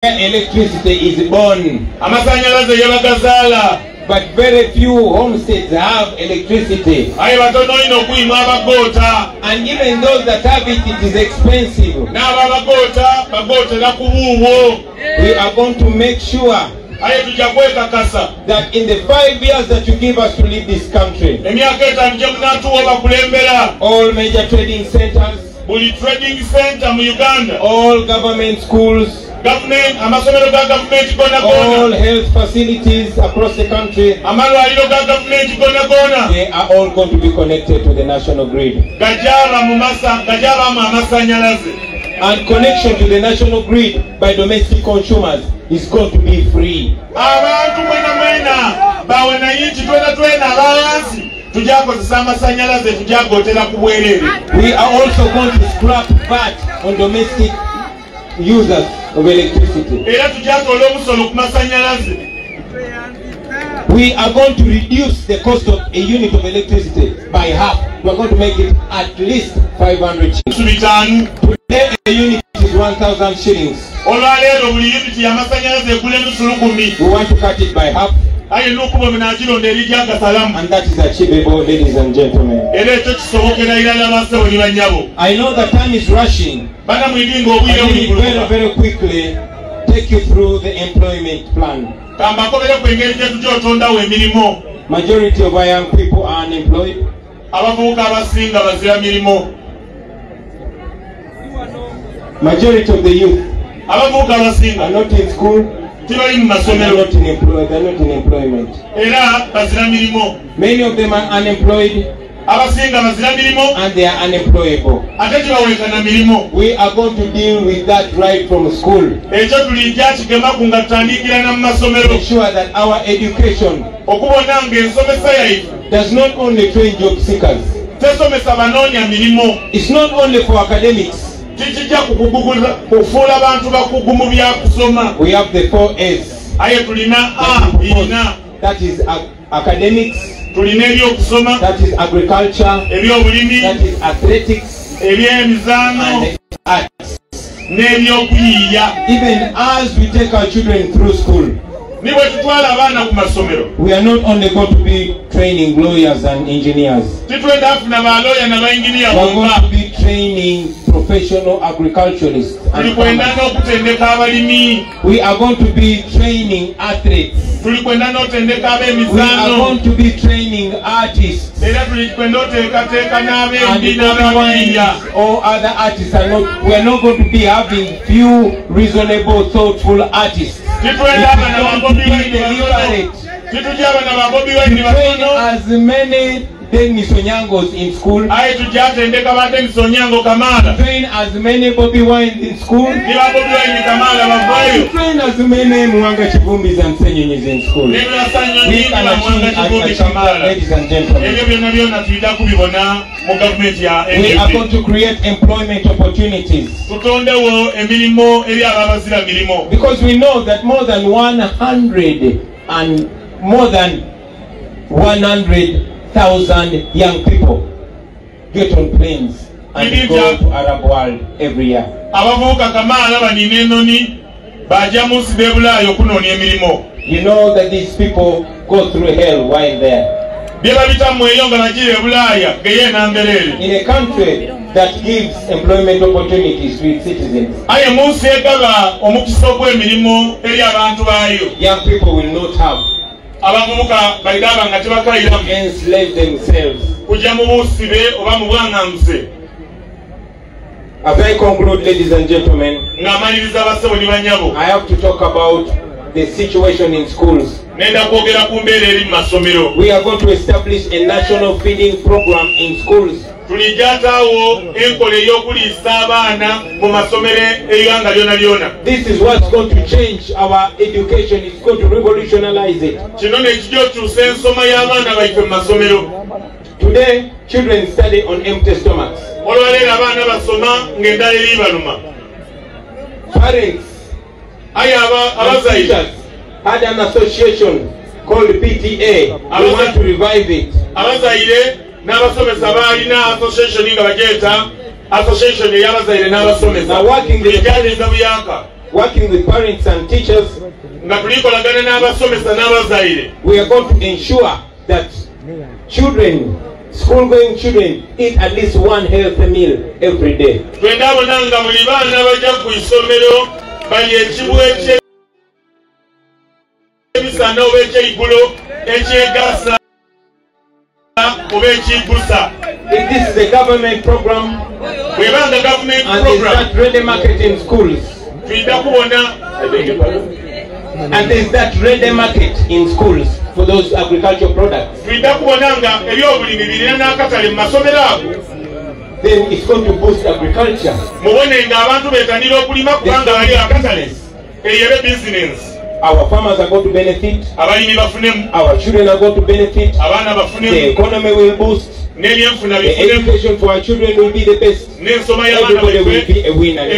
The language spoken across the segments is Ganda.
electricity is born. Amasanyalaze yabagazala. But very few homesteads have electricity. And even those that have it, it is expensive. We are going to make sure that in the 5 years that you give us to leave this country, all major trading centers, all government schools, all health facilities across the country, they are all going to be connected to the national grid. And connection to the national grid by domestic consumers is going to be free. We are also going to scrap VAT on domestic users of electricity. We are going to reduce the cost of a unit of electricity by half. We are going to make it at least 500 shillings. Today a unit is 1,000 shillings. We want to cut it by half. And that is achievable, ladies and gentlemen. I know the time is rushing. I will very, very quickly take you through the employment plan. Majority of our young people are unemployed. Majority of the youth are not in school. They're not in employment. Many of them are unemployed and they are unemployable. We are going to deal with that right from school. Ensure that our education does not only train job seekers. It's not only for academics. We have the 4 A's. That is academics, that is agriculture, that is athletics, and arts. Even as we take our children through school, we are not only going to be training lawyers and engineers. We are going to be training professional agriculturalists. We are going to be training athletes. We are going to be training artists. And all other artists are not. We are not going to be having few reasonable, thoughtful artists. As many Dennis Onyangos in school. Train as many Bobby Wine in school. Train as many Mwanga Chivumbis and Senyenyes in school. We can achieve, ladies and gentlemen. We are going to create employment opportunities. Because we know that more than 100,000 young people get on planes and go to Arab world every year. You know that these people go through hell while there. In a country that gives employment opportunities to its citizens, young people will not have enslave themselves. As I conclude, ladies and gentlemen, I have to talk about the situation in schools. We are going to establish a national feeding program in schools. This is what's going to change our education. It's going to revolutionize it. Today, children study on empty stomachs. Parents and teachers had an association called PTA. We want to revive it. Association y'abazaire n'abasomesa working working with parents and teachers, we are going to ensure that children, school-going children, eat at least one healthy meal every day. If this is a government program, and there's that ready market in schools, and there's that ready market in schools for those agricultural products, then it's going to boost agriculture. Our farmers are going to benefit, our children are going to benefit, the economy will boost, the education for our children will be the best, everybody will be a winner. I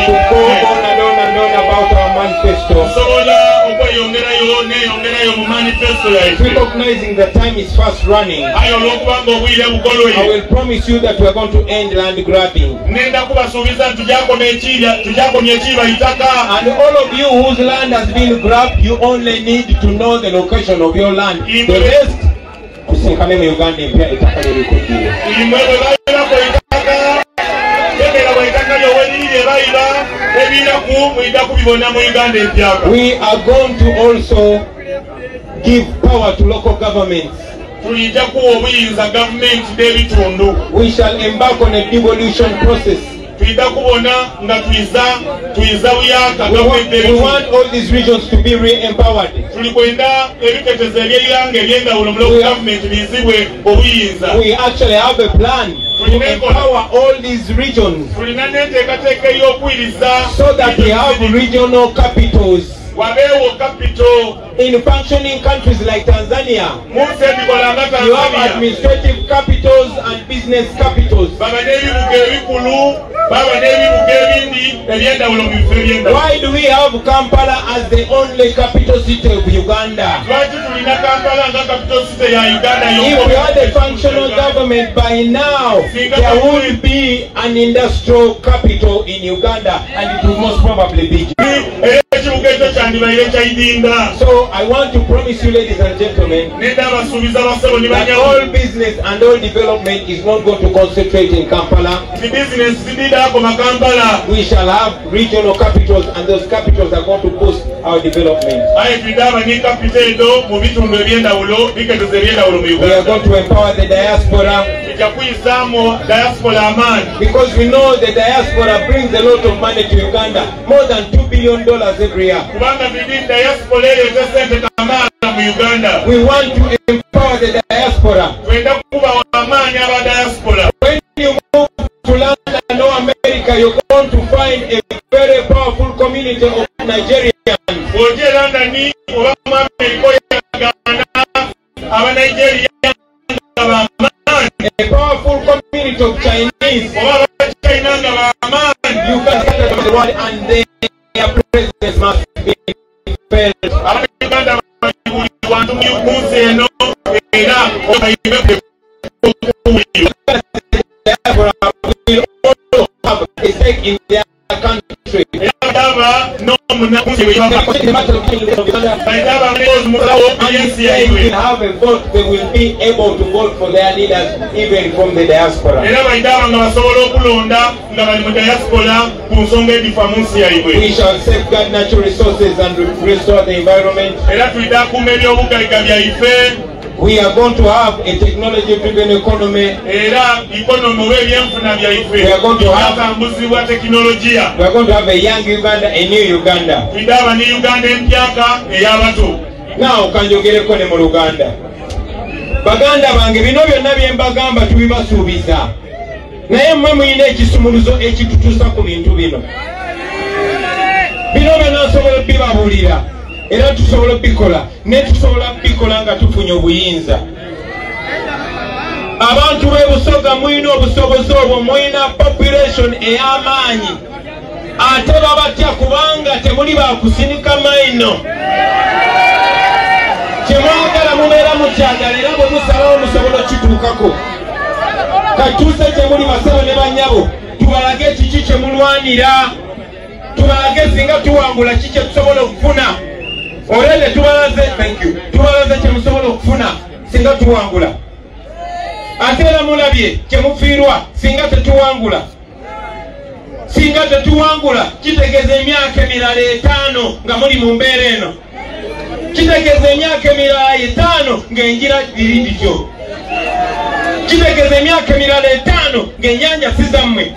could go on and on and on about our manifesto, recognizing the time is fast running. I will promise you that we are going to end land grabbing. And all of you whose land has been grabbed, you only need to know the location of your land. The rest, we are going to also give power to local governments. We shall embark on a devolution process. We want all these regions to be re-empowered. We actually have a plan to empower all these regions so that we have regional capitals. In functioning countries like Tanzania, you have administrative capitals and business capitals. Why do we have Kampala as the only capital city of Uganda? If we had a functional government by now, there would be an industrial capital in Uganda, and it would most probably be. So I want to promise you, ladies and gentlemen, that all business and all development is not going to concentrate in Kampala. We shall have regional capitals, and those capitals are going to boost our development. We are going to empower the diaspora, because we know the diaspora brings a lot of money to Uganda, more than $2 billion every year. We want to empower the diaspora. When you move to London or America, you're going to find a very powerful community of Nigerians. A powerful community of Chinese. You can get the world, and their presence must be felt. Will also have a stake in their country. And if they will have a vote, they will be able to vote for their leaders even from the diaspora. We shall safeguard natural resources and restore the environment. We are going to have a technology-driven economy. We are going to have a young Uganda, a new Uganda. Now, kanjogereko ne mu Luganda. Baganda bange bino byonna bye mbagamba tubibasuubiza. Naye mmwe muyina ekisumuluzo ekitutuusa ku bintu bino. Bino byonna nsobola bibabuulira. Era tusobola bikola, ne tusobola bikola nga tufunye obuyinza. Abantu b'e Busoga muyina obusobozi obwo, muyina population ey'amaanyi. Ate babatya kubanga temuli bakusinika maino. Kyemwagala mubeera mukyagala, era bwe musalawo musobola kituukako. Katuuse temuli basabo ne bannyabo, tubalage kiki kyemulwanira. tubalaze singa tuwangula kiki tusobola okufuna. Olele tubalaze, thank you. Tubalaze kye musobola okufuna singa tuwangula. Ate era mulabye kye mufiirwa singa tetuwangula. Singa tetuwangula kitegeeza emyaka emirala 5 nga muli mu mbeera eno. Kitegeeza emyaka emirala 5 ng'enjira iri ndityo. Kitegeeza emyaka emirala 5 ng'ennyanja si zammwe.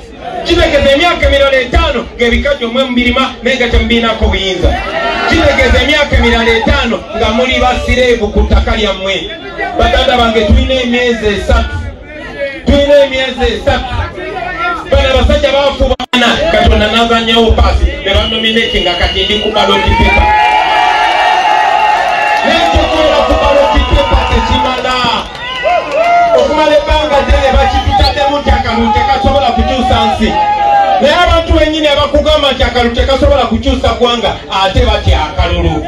Kitegeeza emyaka emirala 5 ng'ebikajjo mwe mubirima naye nga temubiinako buyinza. Kitegeeza emyaka emirala 5 nga muli basireevu ku ttaka lyammwe. Baganda bange tulina emyezi 3. Tulina emyezi 3. Bano abasajja baafuubana Katonda n'azannyawo paasi ne banominatinga kati ndi ku baloti pepa. N'ekyokola ku baloti pepa tekimala. Okumala ebbanga ddene bakitutaddemu nti akalulu tekasobola kukyusa nsi. Naye abantu bennyini abakugamba nti akalulu tekasobola kukyusa ggwanga ate batya akalulu.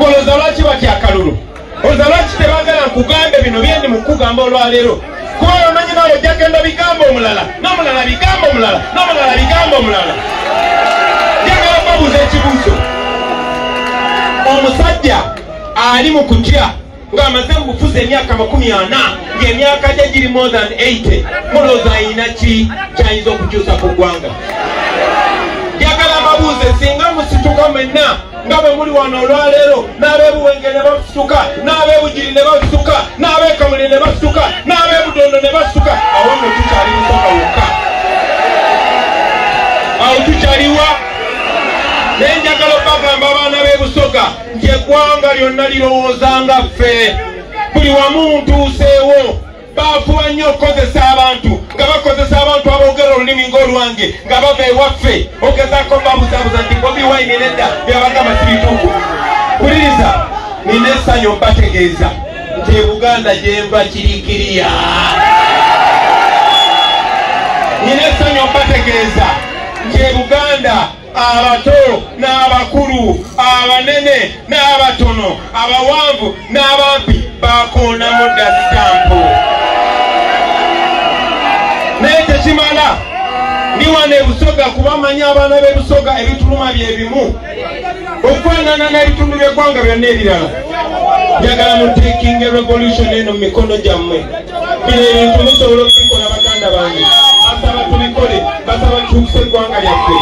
Olowooza lwaki batya akalulu? Olowooza lwaki tebaagala nkugambe bino byendi mu kugamba olwaleero? Kuba bamanyi naawe ojja genda bigambo omulala, n'omulala bigambo omulala, n'omulala bigambo omulala. Njagala babuuza ekibuuzo. Omusajja ali mu kutya ng'amaze mu bufuzi emyaka 40 ng'emyaka gye giri more than 80, mulowooza ayina ki kyayinza okukyusa ku ggwanga? Njagala babuuze singa musituka mwenna nga bwe muli wano olwaleero, n'ab'ebuwenge ne basituka, n'ab'ebugiri ne basituka, n'ab'ekamuli ne basituka, n'ab'ebudondo ne basituka, awo nno tukyali Busoga wokka. Awo tukyaliwa. Naye njagala bagamba abaana b'e Busoga nti eggwanga lyonna lirowooza nga ffe. Buli wamu ntuuseewo. Baafuba nnyo okukozesa abantu, nga bakozesa abantu aboogera olulimi ng'olwange nga bava ewaffe. Ogezaako babuzaabuza nti Bobi Wine nedda byabagamba si bituufu. Kuliriza, nina essanyu mbategeeza nti e Buganda gye nva kirikiriya. Nina essanyu mbategeeza nti e Buganda abato n'abakulu, abanene n'abatono, abawanvu n'abampi bakoonamu dda sitampu. Naye tekimala ndi wano e Busoga kubamanyi abaana b'e Busoga ebituluma bye bimu okwanana n'ebitundu by'eggwanga byonna ebirala. Njagala muteekinga revolution eno mu mikono gyammwe. Bino ebintu musobola okubikola baganda bange. Basaba tubikole, basaba tukyuse eggwanga lyaffe.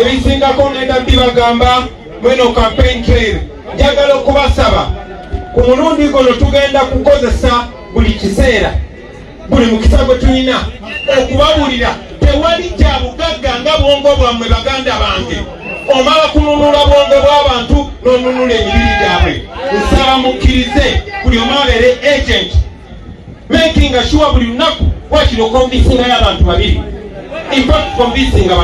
Ebisingako ngenda bibagamba mweno campaign trail. Njagala okubasaba ku mulundi guno tugenda kukozesa buli kiseera, buli mukisa gwe tulina okubabuulira tewali kya bugagga nga bwongo bwammwe baganda bange. Omala kununula bwongo bw'abantu n'onunula emibiri gyabwe. Nsaba mukkirize buli omu abeere agent, making sure buli lunaku wakino konvisingayo abantu 2, in fact konvisinga 5,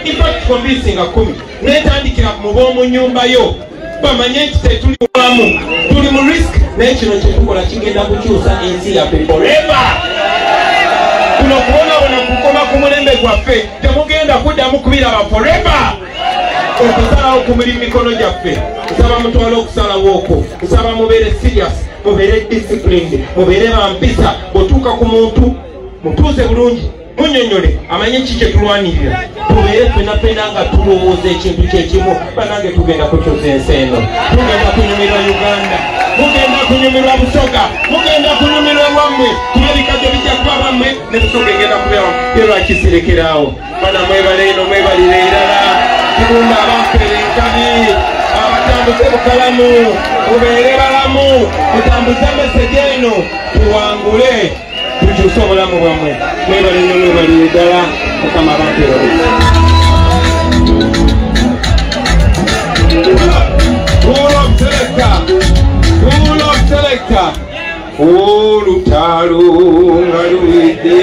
in fact konvisinga 10. Netandikira mu b'omu nnyumba yo bamanye nti tetuli wamu, tuli mu risk. Naye kino kyetukola kigenda kukyusa ensi yaffe forever. Kuno kubonabona kukoma ku mulembe gwaffe temugenda kuddamu kubiraba forever. Okusalawo kumuli mu mikono gyaffe. Nsaba mutwale okusalawo okwo. Nsaba mubeere serious, mubeere disciplined, mubeere bampisa. Bw'otuuka ku muntu mutuuze bulungi, munnyonnyole amanye ki kye tulwanirira. Tubeere ffenna nga tulowooza ekintu kyekimu. Banange tugenda kukyusa ensi eno. Tugenda kunyumirwa Uganda, mugenda kunyumirwa Busoga, mugenda kunyumirwa wammwe. Kuba ebikajjo bijja kuba bammwe ne Busoga egenda kubeera ye lwaki sirekeraawo. Bana mwebale eno mwebalire irala. Kirunda abafere enkabi, abatambuze bukalamu, mubeere balamu, mutambuze meseje eno, tuwangule, tukyuse obulamu bwammwe. Mwebale nnyo mwebalire ddala, Mukama abafere. Full of selector, olutalo nga luwedde.